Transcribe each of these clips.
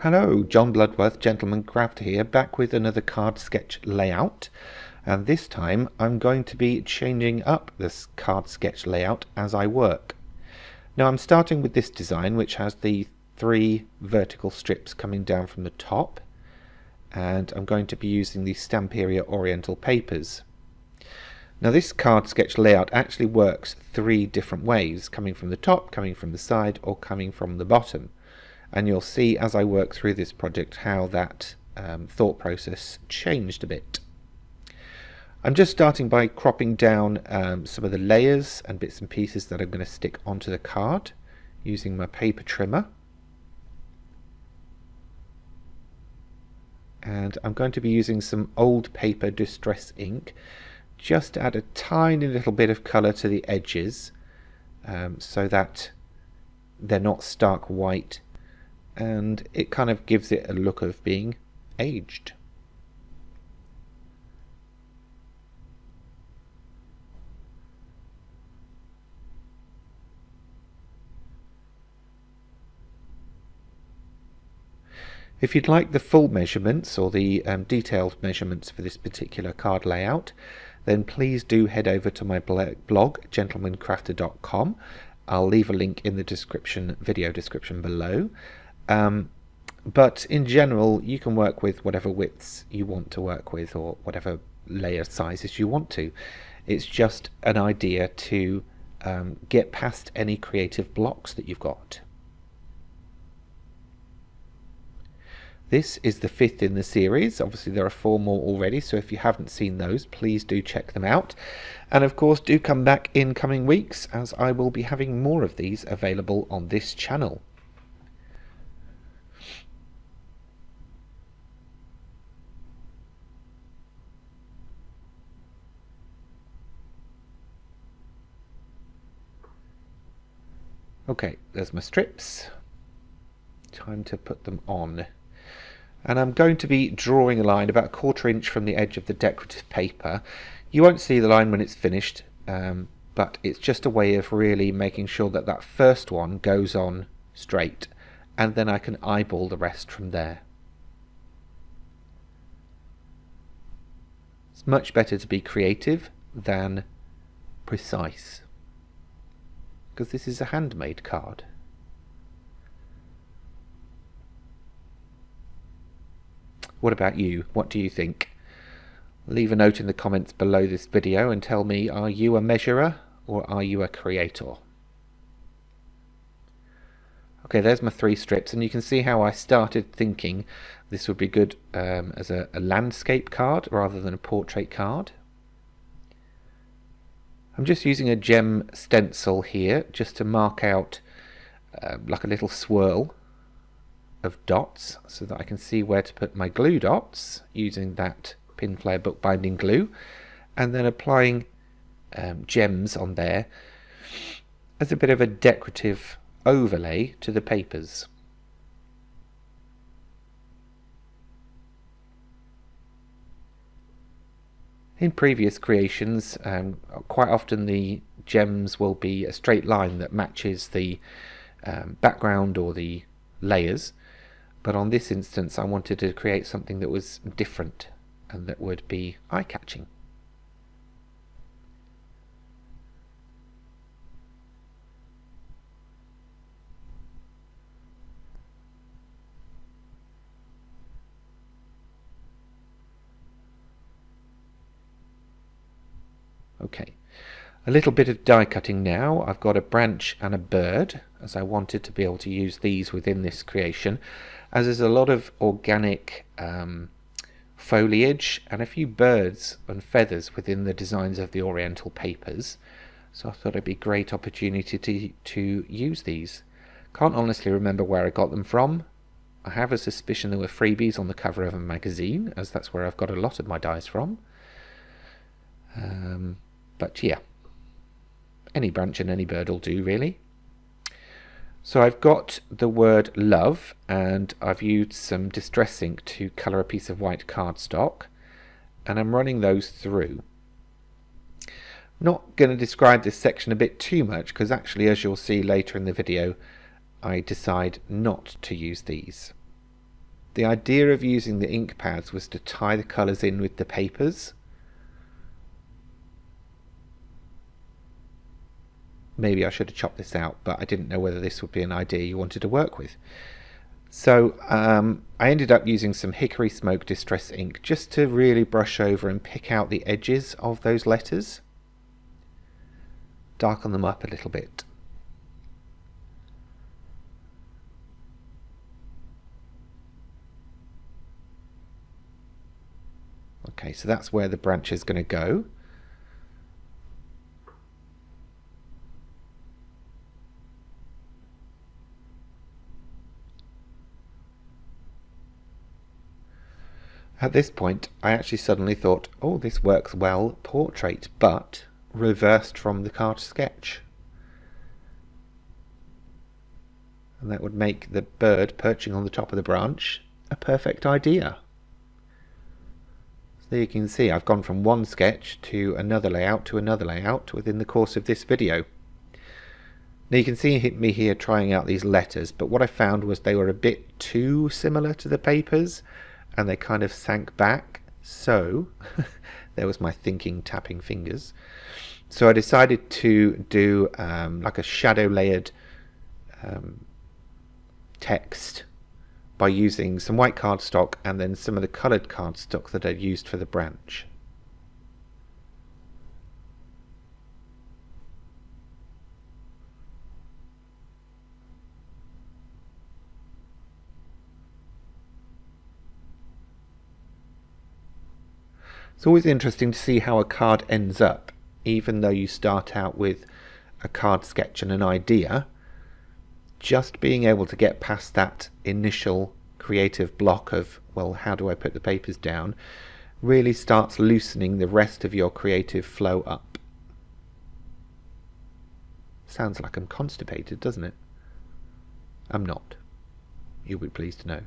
Hello, John Bloodworth, Gentleman Crafter here, back with another card sketch layout, and this time I'm going to be changing up this card sketch layout as I work. Now I'm starting with this design, which has the 3 vertical strips coming down from the top, and I'm going to be using the Stamperia Oriental papers. Now this card sketch layout actually works 3 different ways, coming from the top, coming from the side, or coming from the bottom. And you'll see as I work through this project how that thought process changed a bit. I'm just starting by cropping down some of the layers and bits and pieces that I'm going to stick onto the card using my paper trimmer. And I'm going to be using some old paper distress ink just to add a tiny little bit of colour to the edges so that they're not stark white, and it kind of gives it a look of being aged. If you'd like the full measurements or the detailed measurements for this particular card layout, then please do head over to my blog, gentlemancrafter.com. I'll leave a link in the video description below. But in general, you can work with whatever widths you want to work with, or whatever layer sizes you want to. It's just an idea to get past any creative blocks that you've got. This is the 5th in the series. Obviously there are 4 more already, so if you haven't seen those, please do check them out. And of course do come back in coming weeks, as I will be having more of these available on this channel. Okay, there's my strips. Time to put them on. And I'm going to be drawing a line about 1/4 inch from the edge of the decorative paper. You won't see the line when it's finished, but it's just a way of really making sure that that first one goes on straight, and then I can eyeball the rest from there. It's much better to be creative than precise, because this is a handmade card. What about you? What do you think? Leave a note in the comments below this video and tell me, are you a measurer or are you a creator? Okay, there's my 3 strips, and you can see how I started thinking this would be good as a landscape card rather than a portrait card. I'm just using a gem stencil here just to mark out like a little swirl of dots so that I can see where to put my glue dots using that Pinflair bookbinding glue, and then applying gems on there as a bit of a decorative overlay to the papers. In previous creations, quite often the gems will be a straight line that matches the background or the layers, but on this instance I wanted to create something that was different and that would be eye-catching. Okay, a little bit of die cutting now. I've got a branch and a bird, as I wanted to be able to use these within this creation, as there's a lot of organic foliage and a few birds and feathers within the designs of the Oriental papers, so I thought it'd be a great opportunity to use these. Can't honestly remember where I got them from. I have a suspicion they were freebies on the cover of a magazine, as that's where I've got a lot of my dies from. But yeah, any branch and any bird will do, really. So I've got the word love, and I've used some distress ink to colour a piece of white cardstock, and I'm running those through. I'm not going to describe this section a bit too much, because actually, as you'll see later in the video, I decide not to use these. The idea of using the ink pads was to tie the colours in with the papers. Maybe I should have chopped this out, but I didn't know whether this would be an idea you wanted to work with. So I ended up using some hickory smoke distress ink just to really brush over and pick out the edges of those letters. Darken them up a little bit. Okay, so that's where the branch is going to go. At this point, I actually suddenly thought, oh, this works well portrait, but reversed from the card sketch. And that would make the bird perching on the top of the branch a perfect idea. So there you can see I've gone from one sketch to another layout within the course of this video. Now you can see me here trying out these letters, but what I found was they were a bit too similar to the papers and they kind of sank back. So there was my thinking, tapping fingers. So I decided to do like a shadow layered text by using some white cardstock and then some of the coloured cardstock that I'd used for the branch. It's always interesting to see how a card ends up, even though you start out with a card sketch and an idea. Just being able to get past that initial creative block of, well, how do I put the papers down, really starts loosening the rest of your creative flow up. Sounds like I'm constipated, doesn't it? I'm not. You'll be pleased to know.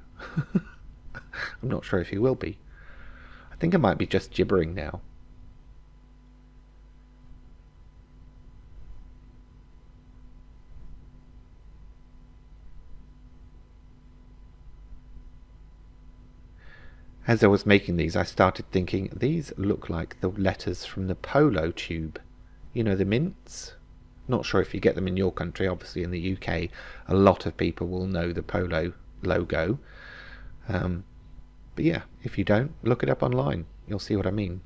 I'm not sure if you will be. I think I might be just gibbering now. As I was making these, I started thinking, these look like the letters from the polo tube. You know, the mints? Not sure if you get them in your country. Obviously in the UK, a lot of people will know the polo logo. But yeah, if you don't, look it up online. You'll see what I mean.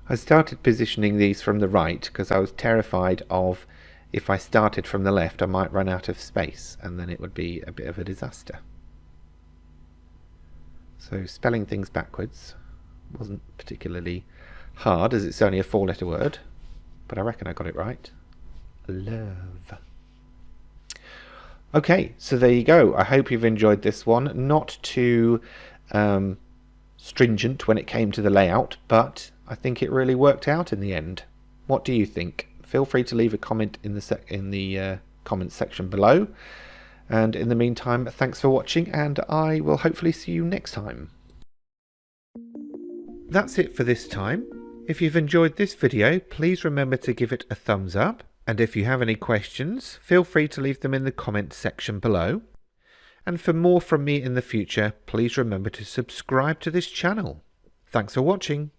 I started positioning these from the right because I was terrified of, if I started from the left, I might run out of space and then it would be a bit of a disaster. So spelling things backwards wasn't particularly hard, as it's only a 4-letter word, but I reckon I got it right. Love. Okay, so there you go. I hope you've enjoyed this one. Not too stringent when it came to the layout, but I think it really worked out in the end. What do you think? Feel free to leave a comment in the comments section below. And in the meantime, thanks for watching, and I will hopefully see you next time. That's it for this time. If you've enjoyed this video, please remember to give it a thumbs up. And if you have any questions, feel free to leave them in the comments section below. And for more from me in the future, please remember to subscribe to this channel. Thanks for watching.